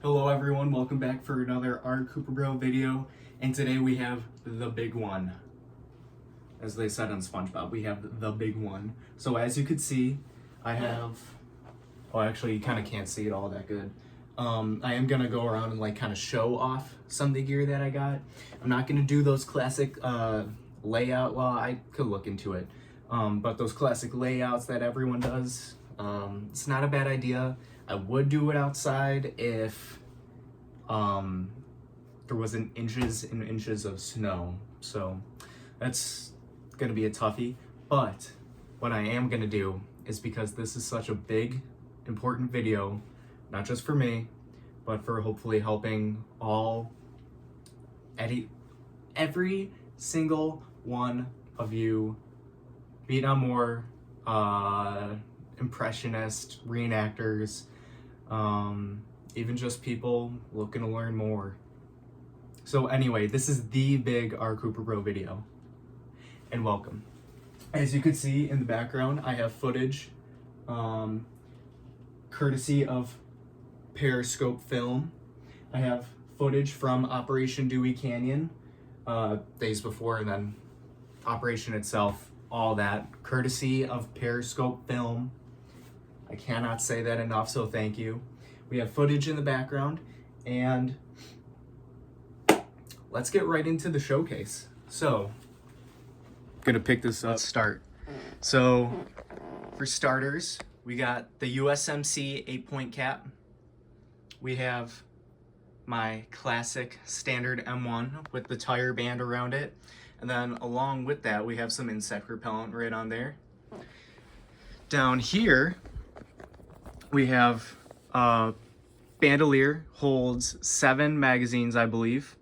Hello everyone, welcome back for another R Cooper Bro video, and today we have the big one. As they said on SpongeBob, we have the big one. So as you can see, I have, oh actually you kind of can't see it all that good. I am gonna go around and like kind of show off some of the gear that I got. I'm not gonna do those classic layout, well I could look into it, but those classic layouts that everyone does, it's not a bad idea. I would do it outside if there wasn't inches and inches of snow. So that's gonna be a toughie. But what I am gonna do is, because this is such a big, important video, not just for me, but for hopefully helping every single one of you Vietnam War impressionist reenactors, even just people looking to learn more. So anyway, this is the big R Cooper Bro video, and welcome. As you can see in the background, I have footage courtesy of Periscope Film. I have footage from Operation Dewey Canyon days before, and then operation itself, all that courtesy of Periscope Film. I cannot say that enough, so thank you. We have footage in the background, and let's get right into the showcase. So, gonna pick this up. Let's start. So, for starters, we got the USMC 8-point cap. We have my classic standard M1 with the tire band around it. And then along with that, we have some insect repellent right on there. Down here, we have bandolier, holds 7 magazines, I believe.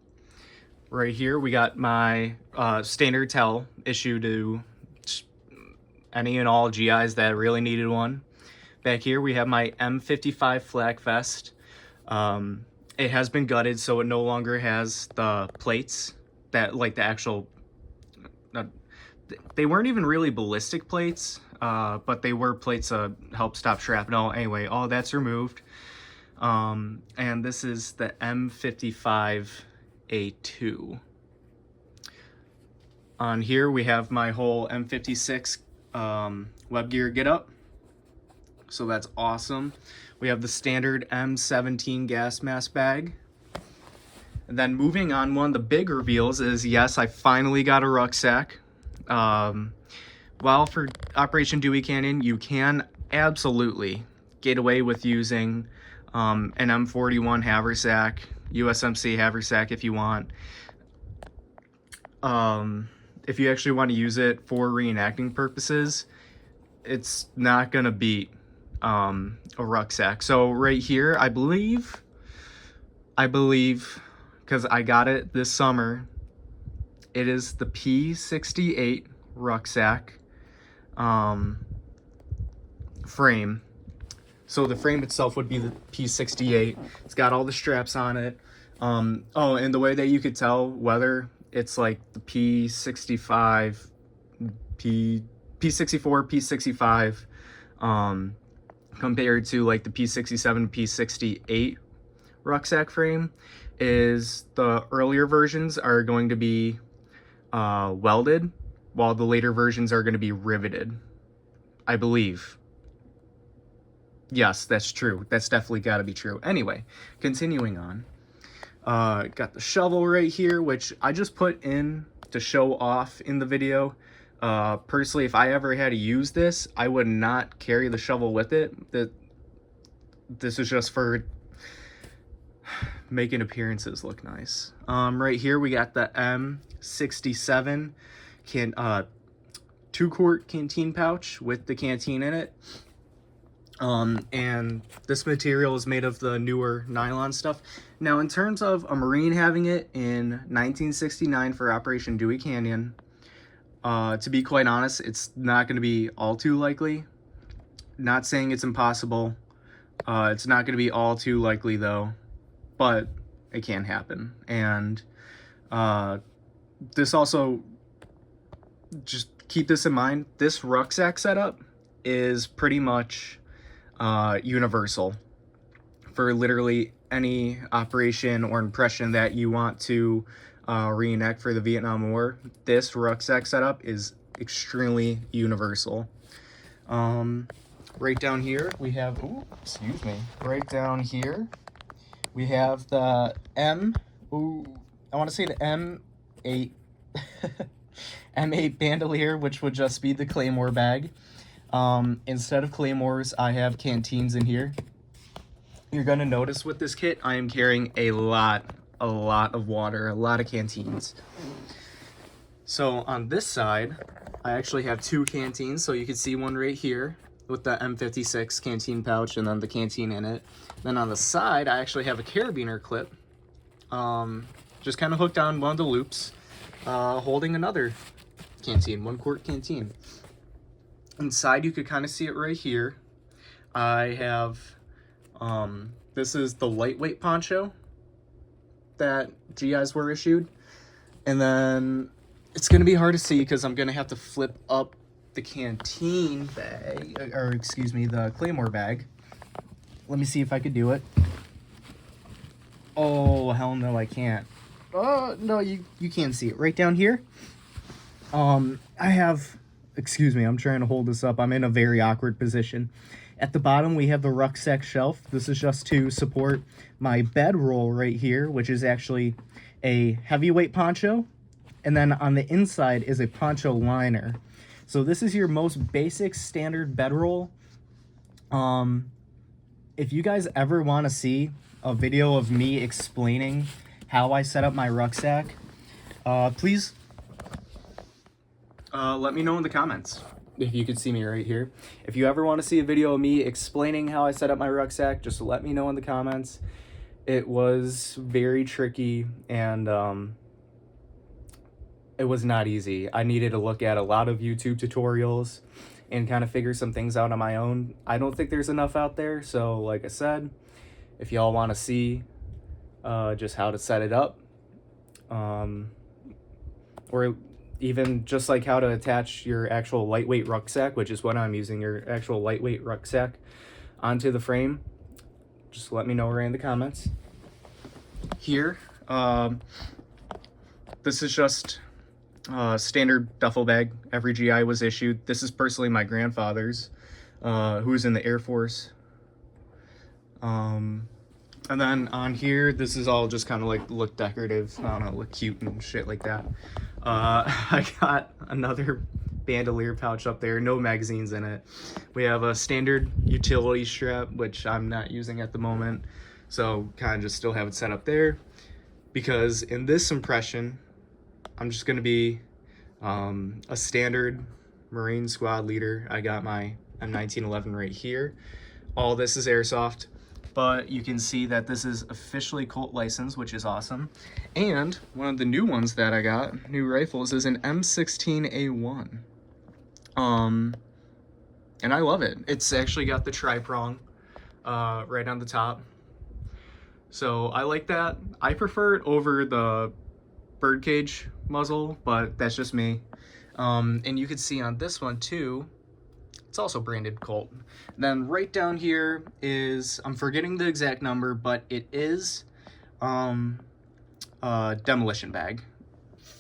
Right here, we got my standard towel issued to any and all GIs that really needed one. Back here, we have my M55 flak vest. It has been gutted, so it no longer has the plates that, like the actual, they weren't even really ballistic plates, but they were plates to help stop shrapnel. Anyway, all that's removed. And this is the M55A2. On here, we have my whole M56 web gear get up. So that's awesome. We have the standard M17 gas mask bag. And then moving on, one of the big reveals is, yes, I finally got a rucksack. While for Operation Dewey Canyon, you can absolutely get away with using an M41 haversack, USMC haversack if you want. If you actually want to use it for reenacting purposes, it's not gonna beat a rucksack. So right here, I believe, because I got it this summer, it is the P68 rucksack frame. So the frame itself would be the P68. It's got all the straps on it. Oh, and the way that you could tell whether it's like the P65, P64, P65, compared to like the P67, P68 rucksack frame, is the earlier versions are going to be welded, while the later versions are going to be riveted, I believe. Yes, that's true. That's definitely got to be true. Anyway, continuing on. Got the shovel right here, which I just put in to show off in the video. Personally, if I ever had to use this, I would not carry the shovel with it. This is just for making appearances look nice. Right here, we got the M67 2-quart canteen pouch with the canteen in it. And this material is made of the newer nylon stuff. Now, in terms of a Marine having it in 1969 for Operation Dewey Canyon, to be quite honest, it's not going to be all too likely. Not saying it's impossible. It's not going to be all too likely, though, but it can happen. And this also, just keep this in mind, this rucksack setup is pretty much universal for literally any operation or impression that you want to reenact for the Vietnam War, this rucksack setup is extremely universal. Right down here we have, right down here we have the I want to say the M8 M8 bandolier, which would just be the Claymore bag. Instead of Claymores, I have canteens in here. You're gonna notice with this kit, I am carrying a lot of water, a lot of canteens. So on this side, I actually have 2 canteens. So you can see one right here with the M56 canteen pouch and then the canteen in it. Then on the side, I actually have a carabiner clip, just kind of hooked on one of the loops, holding another canteen, 1-quart canteen. Inside, you could kind of see it right here. I have, this is the lightweight poncho that GIs were issued. And then it's going to be hard to see because I'm going to have to flip up the canteen bag, or excuse me, the Claymore bag. Let me see if I could do it. Oh, hell no, I can't. Oh, no, you can't see it. Right down here, I have, excuse me, I'm trying to hold this up. I'm in a very awkward position. At the bottom, we have the rucksack shelf. This is just to support my bedroll right here, which is actually a heavyweight poncho. And then on the inside is a poncho liner. So this is your most basic standard bedroll. If you guys ever want to see a video of me explaining how I set up my rucksack, please let me know in the comments. If you could see me right here. If you ever want to see a video of me explaining how I set up my rucksack, just let me know in the comments. It was very tricky and it was not easy. I needed to look at a lot of YouTube tutorials and kind of figure some things out on my own. I don't think there's enough out there. So like I said, if y'all want to see just how to set it up, or even just like how to attach your actual lightweight rucksack, which is what I'm using, your actual lightweight rucksack onto the frame, just let me know right in the comments. Here, this is just a standard duffel bag. Every GI was issued. This is personally my grandfather's, who's in the Air Force. And then on here, this is all just kind of like look decorative, I don't know, look cute and shit like that. I got another bandolier pouch up there, no magazines in it. We have a standard utility strap, which I'm not using at the moment, so kind of just still have it set up there, because in this impression, I'm just going to be a standard Marine squad leader. I got my M1911 right here. All this is airsoft. But you can see that this is officially Colt licensed, which is awesome. And one of the new ones that I got, new rifles, is an M16A1. And I love it. It's actually got the tri-prong right on the top. So I like that. I prefer it over the birdcage muzzle, but that's just me. And you can see on this one too, it's also branded Colt. And then right down here is, I'm forgetting the exact number, but it is a demolition bag.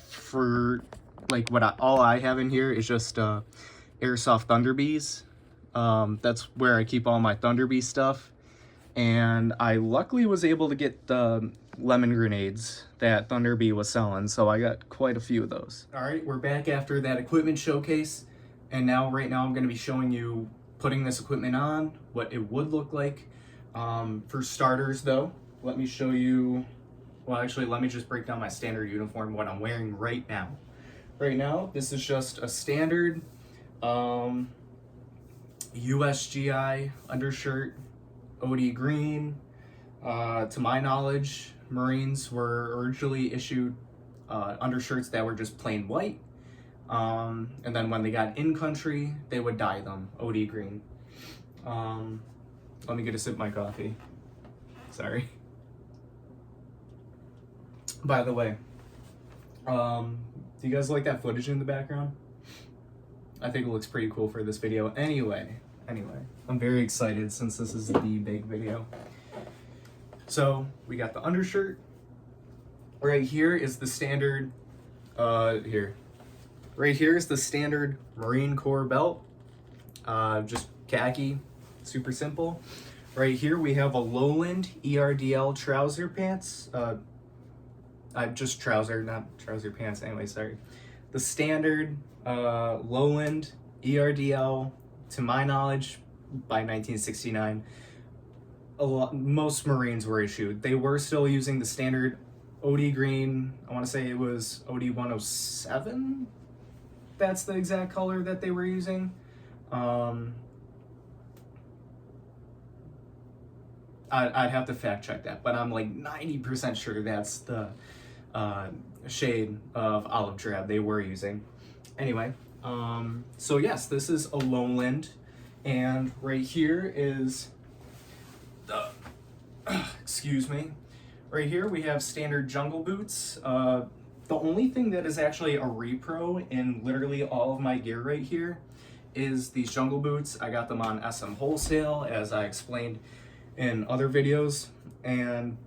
For like all I have in here is just airsoft Thunder Bees. That's where I keep all my Thunder Bee stuff. And I luckily was able to get the lemon grenades that Thunder Bee was selling, so I got quite a few of those. All right, we're back after that equipment showcase. And right now I'm going to be showing you putting this equipment on, what it would look like. For starters though, let me show you, well actually let me just break down my standard uniform, what I'm wearing right now. Right now, this is just a standard USGI undershirt, OD green. To my knowledge, Marines were originally issued undershirts that were just plain white. And then when they got in country, they would dye them OD green. Let me get a sip of my coffee. Sorry. By the way, do you guys like that footage in the background? I think it looks pretty cool for this video. Anyway, I'm very excited since this is the big video. So we got the undershirt. Right here is the standard, Right here is the standard Marine Corps belt, just khaki, super simple. Right here we have a Lowland ERDL trouser pants, just trouser, not trouser pants, anyway, sorry. The standard Lowland ERDL, to my knowledge, by 1969, most Marines were issued. They were still using the standard OD green. I want to say it was OD 107. That's the exact color that they were using. I'd have to fact check that, but I'm like 90% sure that's the shade of olive drab they were using. Anyway, so yes, this is a Lowland, and right here is the, excuse me, right here we have standard jungle boots. The only thing that is actually a repro in literally all of my gear right here is these jungle boots. I got them on SM Wholesale, as I explained in other videos, and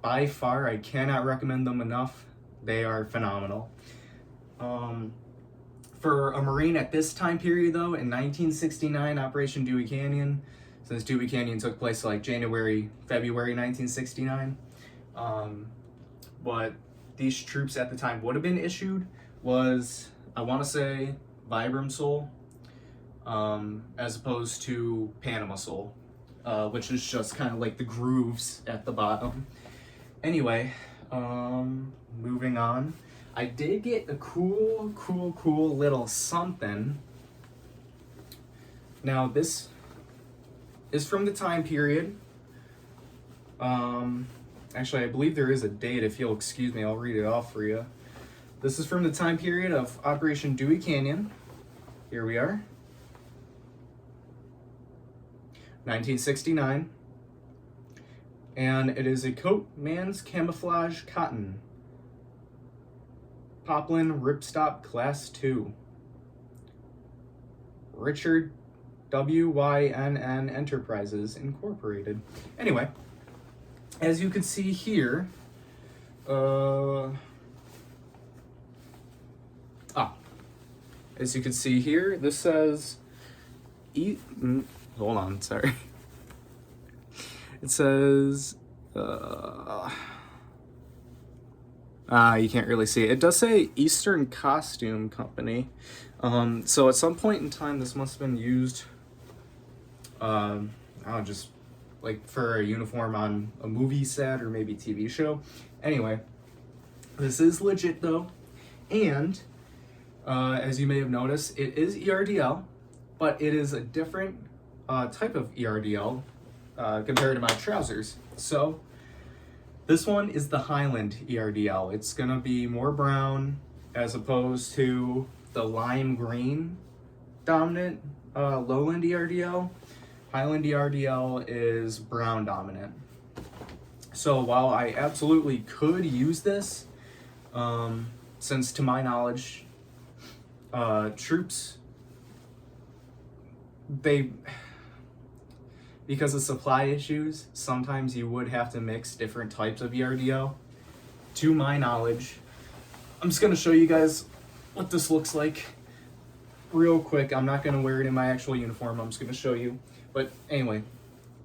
by far I cannot recommend them enough. They are phenomenal. For a Marine at this time period though, in 1969, Operation Dewey Canyon, since Dewey Canyon took place like January, February 1969, what these troops at the time would have been issued was, I want to say, Vibram sole, as opposed to Panama sole, which is just kind of like the grooves at the bottom. Anyway, moving on. I did get a cool little something. Now this is from the time period. Actually, I believe there is a date. If you'll excuse me, I'll read it off for you. This is from the time period of Operation Dewey Canyon. Here we are. 1969. And it is a coat man's camouflage cotton. Poplin Ripstop Class 2. Richard WYNN Enterprises Incorporated. Anyway, as you can see here, as you can see here, this says, hold on, sorry. It says, you can't really see it. It does say Eastern Costume Company. So at some point in time, this must have been used, just like for a uniform on a movie set or maybe TV show. Anyway, this is legit though. And as you may have noticed, it is ERDL, but it is a different type of ERDL compared to my trousers. So this one is the Highland ERDL. It's gonna be more brown as opposed to the lime green dominant Lowland ERDL. Highland ERDL is brown dominant. So while I absolutely could use this, since to my knowledge, troops, because of supply issues, sometimes you would have to mix different types of ERDL. To my knowledge, I'm just gonna show you guys what this looks like real quick. I'm not gonna wear it in my actual uniform, I'm just gonna show you. But anyway,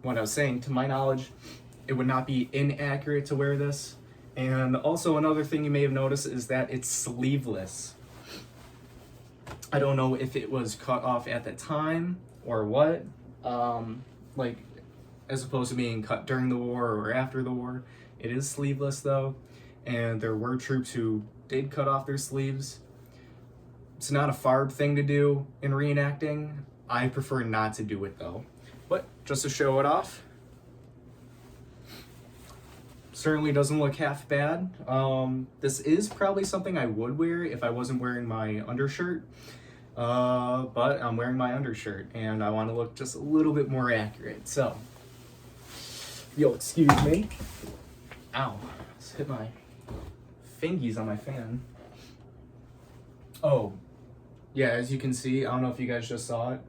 what I was saying, to my knowledge, it would not be inaccurate to wear this. And also another thing you may have noticed is that it's sleeveless. I don't know if it was cut off at the time or what, like as opposed to being cut during the war or after the war. It is sleeveless though, and there were troops who did cut off their sleeves. It's not a FARB thing to do in reenacting. I prefer not to do it though, but just to show it off. Certainly doesn't look half bad. This is probably something I would wear if I wasn't wearing my undershirt, but I'm wearing my undershirt and I want to look just a little bit more accurate. So, you'll excuse me. Ow, just hit my fingies on my fan. Oh, yeah, as you can see, I don't know if you guys just saw it.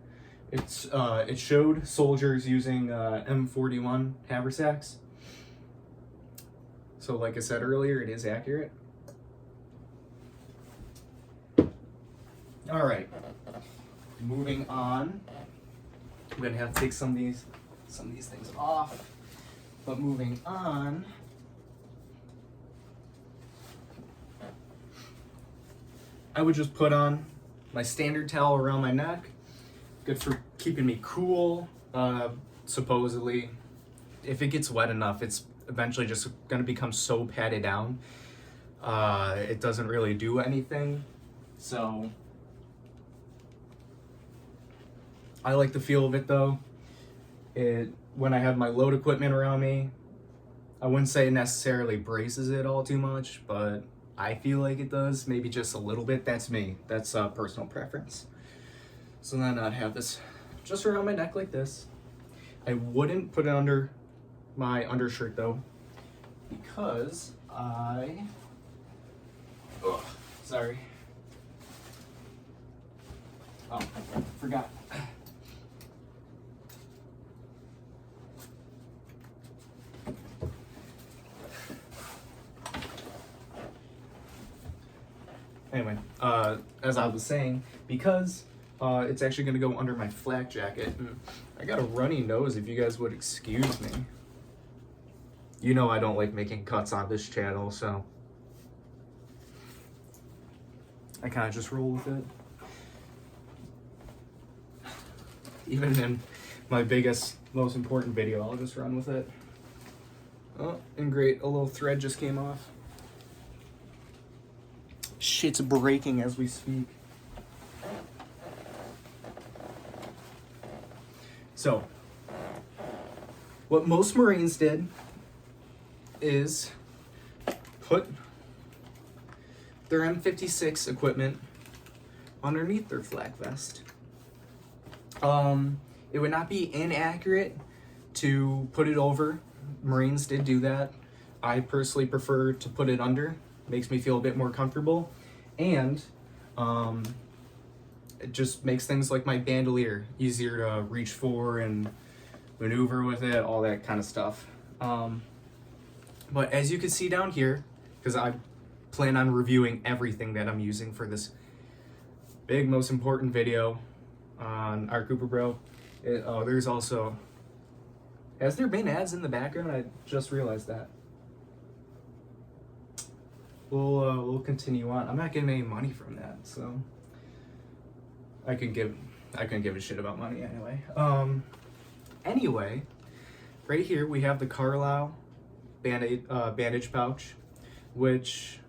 It showed soldiers using M41 haversacks. So like I said earlier, it is accurate. All right, moving on. I'm gonna have to take some of these things off, but moving on. I would just put on my standard towel around my neck. Good for keeping me cool. Supposedly, if it gets wet enough, it's eventually just gonna become so padded down. It doesn't really do anything. So I like the feel of it though. When I have my load equipment around me, I wouldn't say it necessarily braces it all too much, but I feel like it does, maybe just a little bit. That's me. That's personal preference. So then I'd have this just around my neck like this. I wouldn't put it under my undershirt though, because sorry. Oh, forgot. Anyway, as I was saying, because it's actually going to go under my flak jacket, and I got a runny nose, if you guys would excuse me. You know I don't like making cuts on this channel, so I kind of just roll with it. Even in my biggest, most important video, I'll just run with it. Oh, and great, a little thread just came off. Shit's breaking as we speak. So, what most Marines did is put their M56 equipment underneath their flak vest. It would not be inaccurate to put it over. Marines did do that. I personally prefer to put it under. Makes me feel a bit more comfortable, and it just makes things like my bandolier easier to reach for and maneuver with it, all that kind of stuff. But as you can see down here, because I plan on reviewing everything that I'm using for this big, most important video on our Cooper Bro. There's also, has there been ads in the background? I just realized that. We'll continue on. I'm not getting any money from that, so I couldn't give a shit about money anyway. Anyway, right here we have the Carlisle bandage pouch, which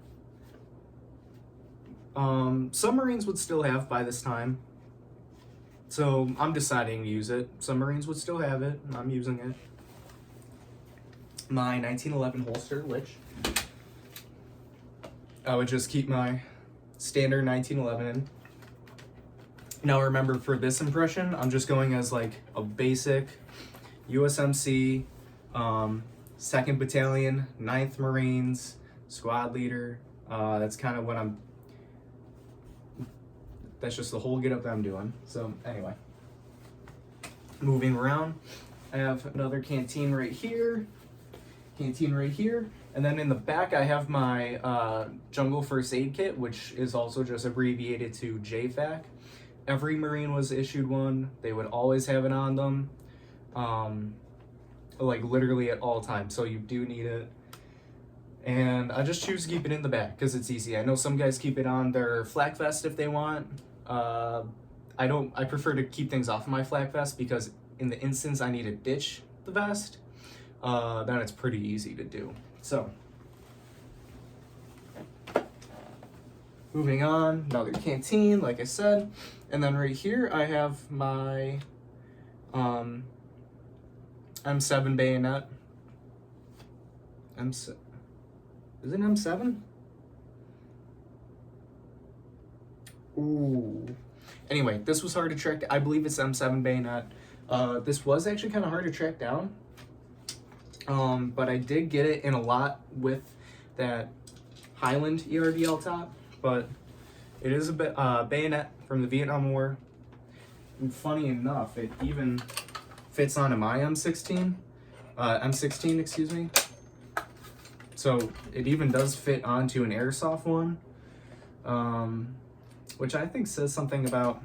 some Marines would still have by this time. So I'm deciding to use it. Some Marines would still have it, and I'm using it. My 1911 holster, which I would just keep my standard 1911 in. Now remember, for this impression, I'm just going as like a basic USMC, 2nd Battalion, 9th Marines, squad leader. That's kind of what that's just the whole get up that I'm doing. So anyway, moving around, I have another canteen right here, and then in the back I have my jungle first aid kit, which is also just abbreviated to JFAC. Every Marine was issued one. They would always have it on them, like literally at all times, so you do need it. And I just choose to keep it in the back because it's easy. I know some guys keep it on their flak vest if they want. I prefer to keep things off of my flak vest because in the instance I need to ditch the vest, then it's pretty easy to do. So, moving on, another canteen, like I said. And then right here I have my M7 bayonet. Is it M7? Ooh. Anyway, this was hard to track. I believe it's M7 bayonet. This was actually kind of hard to track down. But I did get it in a lot with that Highland ERDL top. But it is a bit bayonet from the Vietnam War. And funny enough, it even fits onto my M16, excuse me. So it even does fit onto an airsoft one, which I think says something about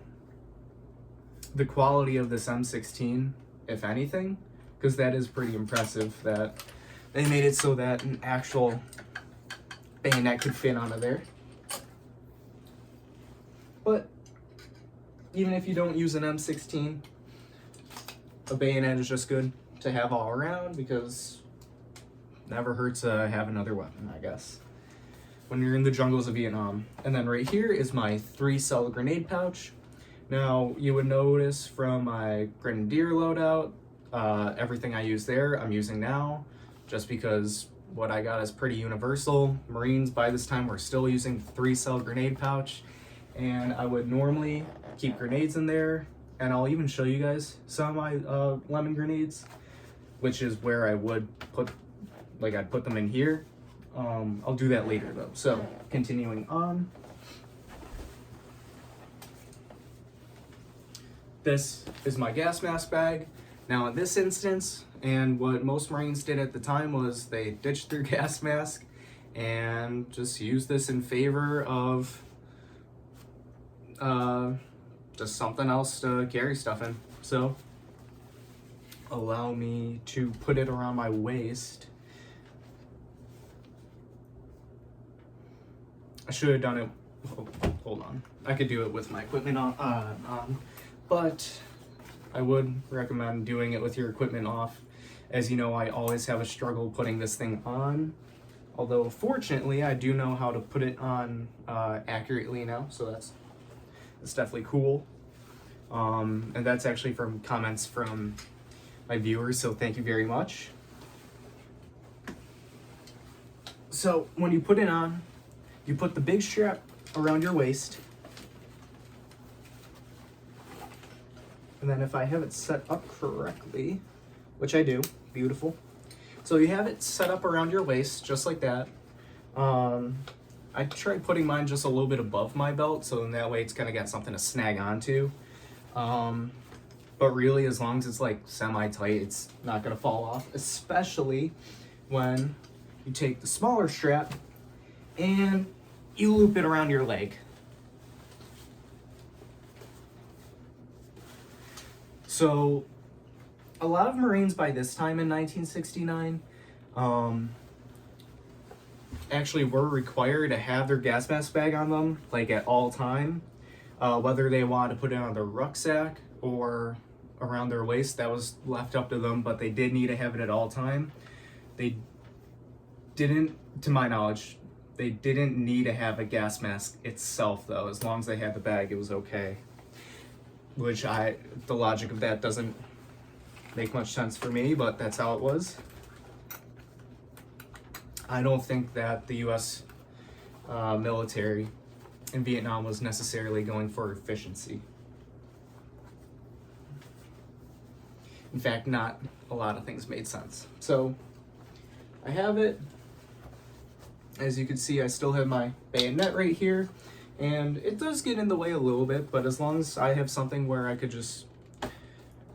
the quality of this M16, if anything, because that is pretty impressive that they made it so that an actual bayonet could fit onto there. But even if you don't use an M16, a bayonet is just good to have all around, because never hurts to have another weapon, I guess, when you're in the jungles of Vietnam. And then right here is my 3-cell grenade pouch. Now, you would notice from my Grenadier loadout, everything I use there, I'm using now, just because what I got is pretty universal. Marines, by this time, were still using the 3-cell grenade pouch, and I would normally keep grenades in there, and I'll even show you guys some of my lemon grenades, which is where I would put, like, I'd put them in here. I'll do that later, though. So, continuing on. This is my gas mask bag. Now in this instance, and what most Marines did at the time, was they ditched their gas mask and just used this in favor of just something else to carry stuff in. So allow me to put it around my waist. I should have done it, hold on. I could do it with my equipment on. But I would recommend doing it with your equipment off. As you know, I always have a struggle putting this thing on. Although, fortunately, I do know how to put it on accurately now, so that's definitely cool. And that's actually from comments from my viewers, so thank you very much. So, when you put it on, you put the big strap around your waist. And then if I have it set up correctly, which I do, beautiful. So you have it set up around your waist, just like that. I tried putting mine just a little bit above my belt, so in that way it's gonna get something to snag onto. But really, as long as it's like semi-tight, it's not gonna fall off, especially when you take the smaller strap and you loop it around your leg. So, a lot of Marines by this time in 1969 actually were required to have their gas mask bag on them, like at all time. Whether they wanted to put it on their rucksack or around their waist, that was left up to them, but they did need to have it at all time. They didn't, to my knowledge, they didn't need to have a gas mask itself, though. As long as they had the bag, it was okay. Which the logic of that doesn't make much sense for me, but that's how it was. I don't think that the U.S. Military in Vietnam was necessarily going for efficiency. In fact, not a lot of things made sense. So, I have it. As you can see, I still have my bayonet right here. And it does get in the way a little bit, but as long as I have something where I could just,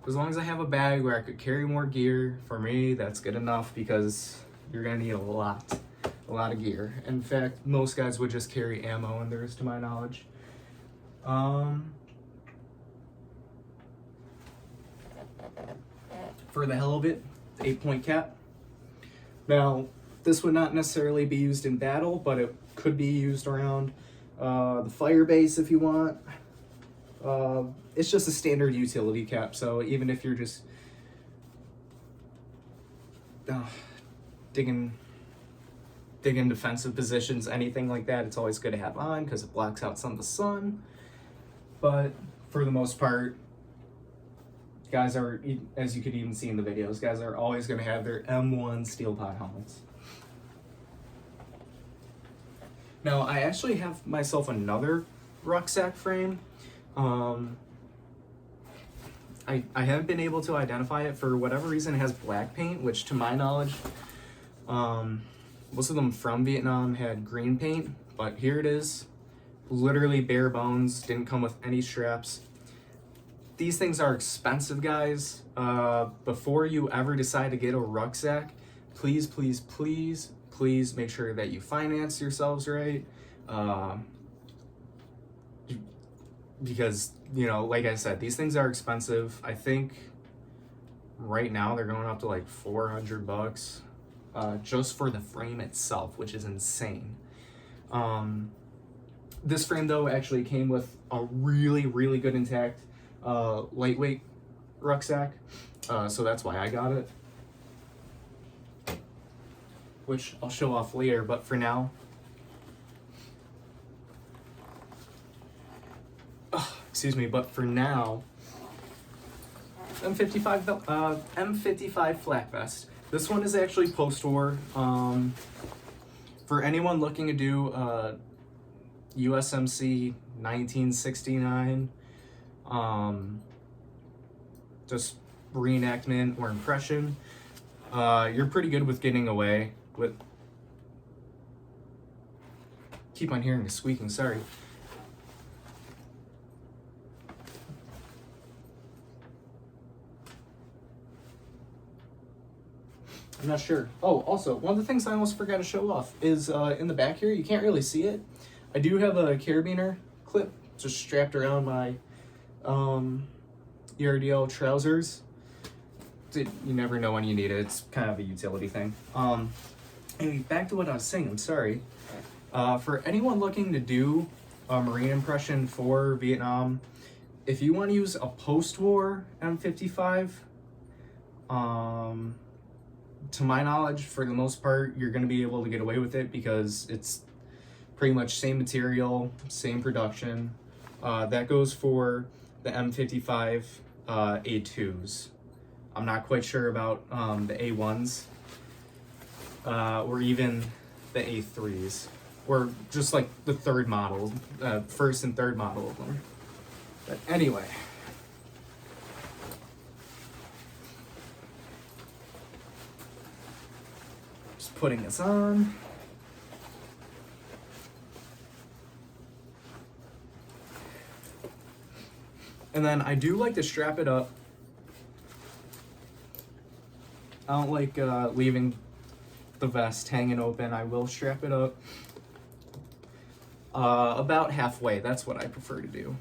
as long as I have a bag where I could carry more gear, for me, that's good enough, because you're gonna need a lot of gear. In fact, most guys would just carry ammo in theirs, to my knowledge. For the hell of it, 8-point cap. Now, this would not necessarily be used in battle, but it could be used around the fire base if you want. It's just a standard utility cap, so even if you're just digging defensive positions, anything like that, it's always good to have on because it blocks out some of the sun. But for the most part, guys are, as you could even see in the videos, guys are always going to have their M1 steel pot helmets. Now, I actually have myself another rucksack frame. I haven't been able to identify it. For whatever reason, it has black paint, which to my knowledge, most of them from Vietnam had green paint, but here it is. Literally bare bones, didn't come with any straps. These things are expensive, guys. Before you ever decide to get a rucksack, please, please, please, please make sure that you finance yourselves right. Because, you know, like I said, these things are expensive. I think right now they're going up to like $400 just for the frame itself, which is insane. This frame though actually came with a really good intact lightweight rucksack, so that's why I got it, which I'll show off later. But for now, excuse me, but for now, M55 flat vest. This one is actually post-war. For anyone looking to do USMC 1969, just reenactment or impression, you're pretty good with getting away with. Keep on hearing the squeaking, sorry. I'm not sure. Oh, also, one of the things I almost forgot to show off is in the back here, you can't really see it. I do have a carabiner clip just strapped around my ERDL trousers. You never know when you need it. It's kind of a utility thing. Anyway, back to what I was saying, I'm sorry. For anyone looking to do a Marine impression for Vietnam, if you want to use a post-war M55, to my knowledge, for the most part, you're going to be able to get away with it because it's pretty much same material, same production. That goes for the M55 A2s. I'm not quite sure about the A1s or even the A3s, or just like the third model, first and third model of them. But anyway. Putting this on. And then I do like to strap it up. I don't like leaving the vest hanging open. I will strap it up about halfway. That's what I prefer to do.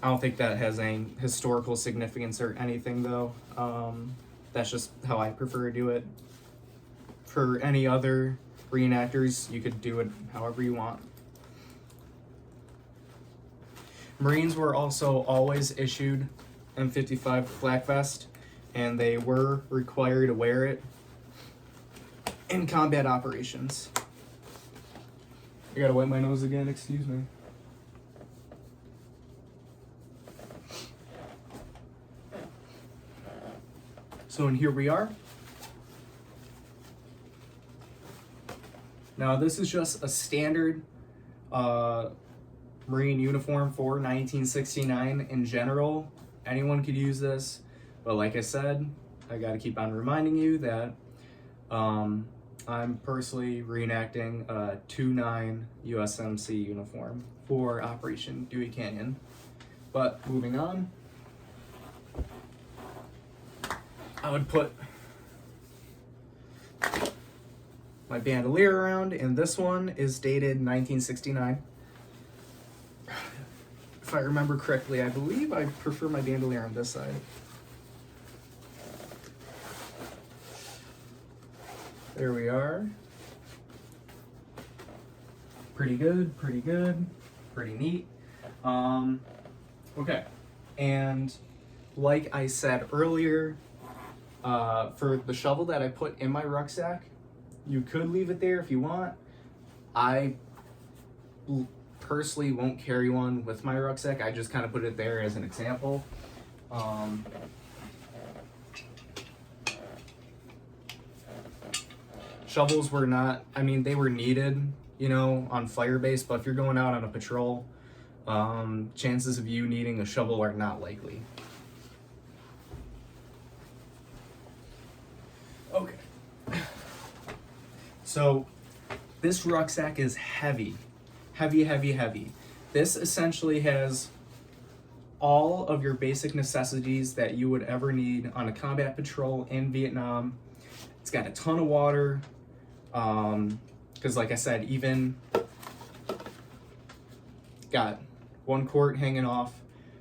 I don't think that has any historical significance or anything though. That's just how I prefer to do it. For any other reenactors, you could do it however you want. Marines were also always issued M55 flak vest, and they were required to wear it in combat operations. I gotta wipe my nose again, excuse me. So, and here we are. Now, this is just a standard Marine uniform for 1969 in general. Anyone could use this, but like I said, I gotta keep on reminding you that I'm personally reenacting a 2-9 USMC uniform for Operation Dewey Canyon. But moving on, I would put my bandolier around, and this one is dated 1969. If I remember correctly, I believe I prefer my bandolier on this side. There we are. Pretty good, pretty good, pretty neat. Okay, and like I said earlier, for the shovel that I put in my rucksack, you could leave it there if you want. I personally won't carry one with my rucksack. I just kind of put it there as an example. Shovels were not, I mean, they were needed, you know, on fire base, but if you're going out on a patrol, chances of you needing a shovel are not likely. Okay. So this rucksack is heavy. Heavy. This essentially has all of your basic necessities that you would ever need on a combat patrol in Vietnam. It's got a ton of water. Because like I said, even got 1 quart hanging off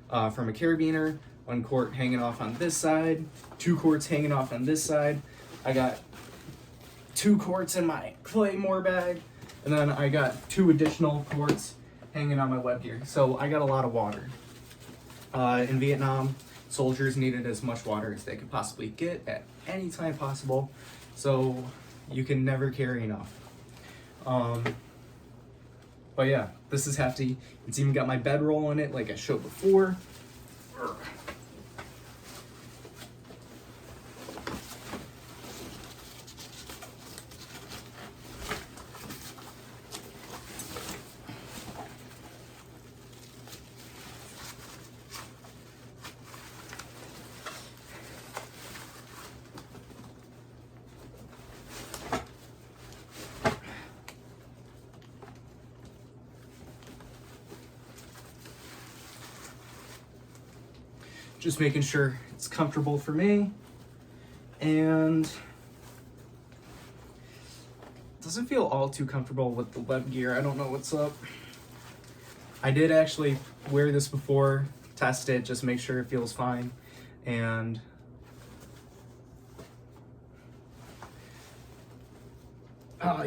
from a carabiner, 1 quart hanging off on this side, 2 quarts hanging off on this side. I got 2 quarts in my Claymore bag, and then I got 2 additional quarts hanging on my web gear. So I got a lot of water. In Vietnam, soldiers needed as much water as they could possibly get at any time possible, so you can never carry enough. But yeah, this is hefty. It's even got my bedroll in it like I showed before. Just making sure it's comfortable for me, and it doesn't feel all too comfortable with the web gear. I don't know what's up. I did actually wear this before, test it, just make sure it feels fine, and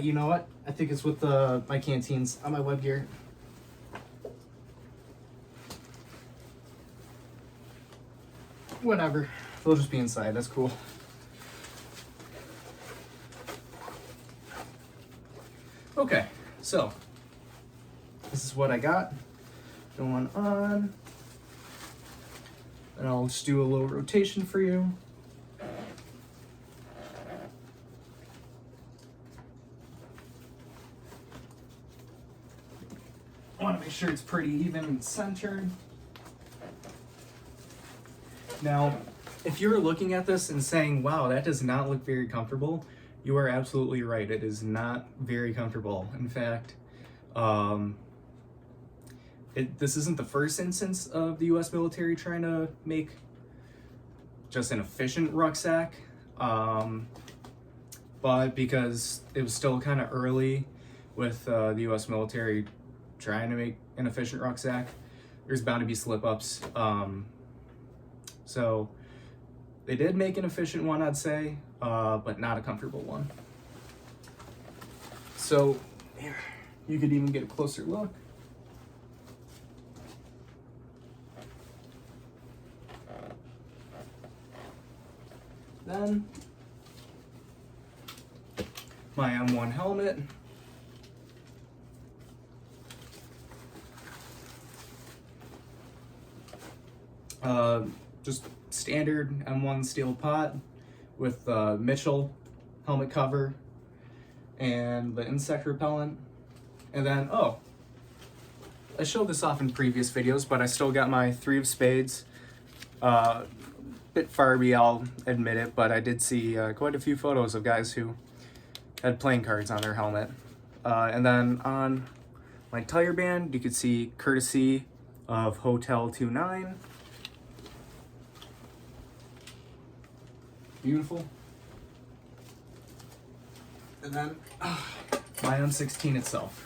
you know what? I think it's with my canteens on my web gear. Whatever, they'll just be inside, that's cool. Okay, so this is what I got going on. And I'll just do a little rotation for you. I want to make sure it's pretty even and centered. Now, if you're looking at this and saying, wow, that does not look very comfortable, you are absolutely right. It is not very comfortable. In fact, this isn't the first instance of the US military trying to make just an efficient rucksack. But because it was still kind of early with the US military trying to make an efficient rucksack, there's bound to be slip-ups. So they did make an efficient one, I'd say, but not a comfortable one. So here, you could even get a closer look. Then my M1 helmet. Just standard M1 steel pot with Mitchell helmet cover and the insect repellent. And then, oh, I showed this off in previous videos, but I still got my 3 of spades. Bit farby, I'll admit it, but I did see quite a few photos of guys who had playing cards on their helmet. And then on my tire band, you could see courtesy of Hotel 29. Beautiful. And then my M16 itself.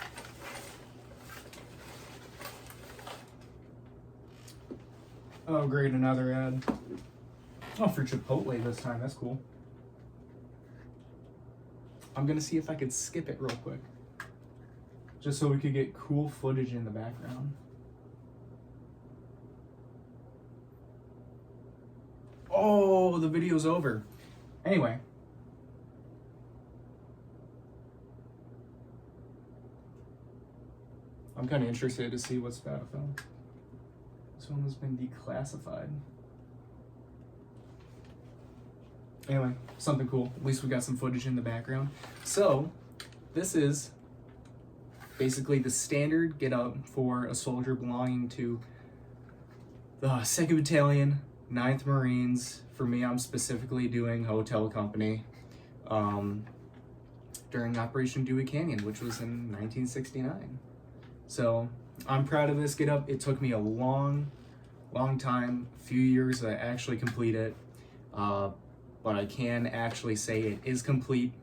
Oh great, another ad. Oh, for Chipotle this time, that's cool. I'm gonna see if I could skip it real quick, just so we could get cool footage in the background. Oh, the video's over. Anyway. I'm kind of interested to see what's about to film. This one has been declassified. Anyway, something cool. At least we got some footage in the background. So, this is basically the standard get up for a soldier belonging to the 2nd Battalion, 9th Marines. For me, I'm specifically doing hotel company during Operation Dewey Canyon, which was in 1969. So I'm proud of this get up. It took me a long time, a few years to actually complete it. but I can actually say it is complete.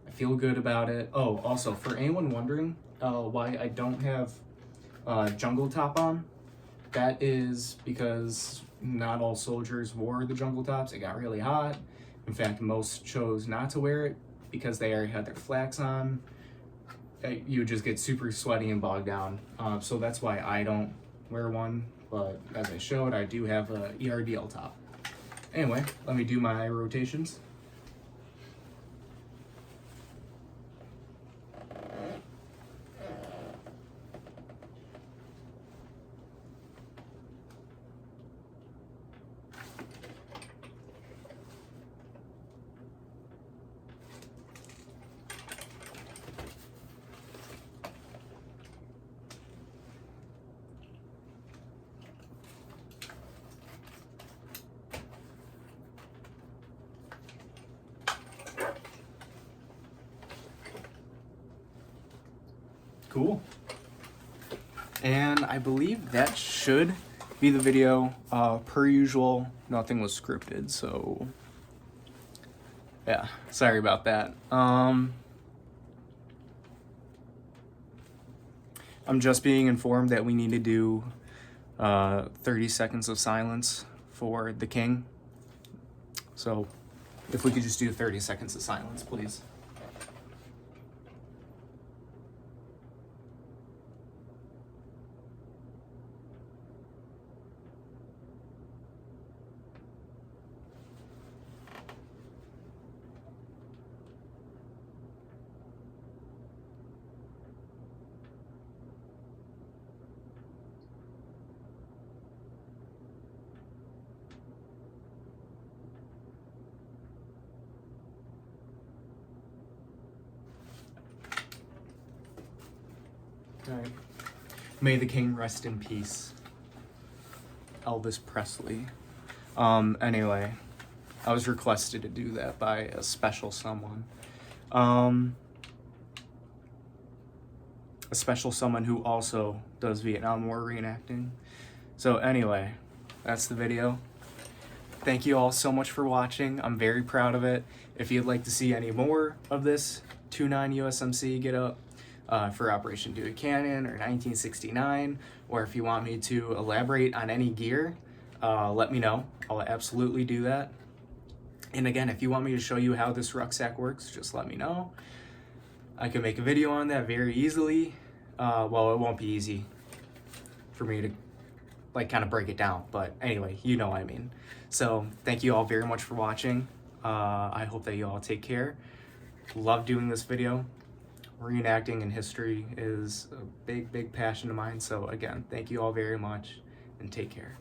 I feel good about it. Oh, also, for anyone wondering why I don't have jungle top on, that is because not all soldiers wore the jungle tops. It got really hot. In fact, most chose not to wear it because they already had their flax on. You would just get super sweaty and bogged down. So that's why I don't wear one. But as I showed, I do have a ERDL top. Anyway, let me do my rotations. Cool. And I believe that should be the video. Per usual, nothing was scripted, so yeah, sorry about that. I'm just being informed that we need to do 30 seconds of silence for the king. So if we could just do 30 seconds of silence, please. All right. May the king rest in peace. Elvis Presley. Anyway, I was requested to do that by a special someone. A special someone who also does Vietnam War reenacting. So anyway, that's the video. Thank you all so much for watching. I'm very proud of it. If you'd like to see any more of this 29 USMC get up for Operation Dewey Canyon or 1969, or if you want me to elaborate on any gear, let me know. I'll absolutely do that. And again, if you want me to show you how this rucksack works, just let me know. I can make a video on that very easily. Well, it won't be easy for me to like kind of break it down, but anyway, you know what I mean. So thank you all very much for watching. I hope that you all take care. Love doing this video. Reenacting in history is a big passion of mine. So again, thank you all very much and take care.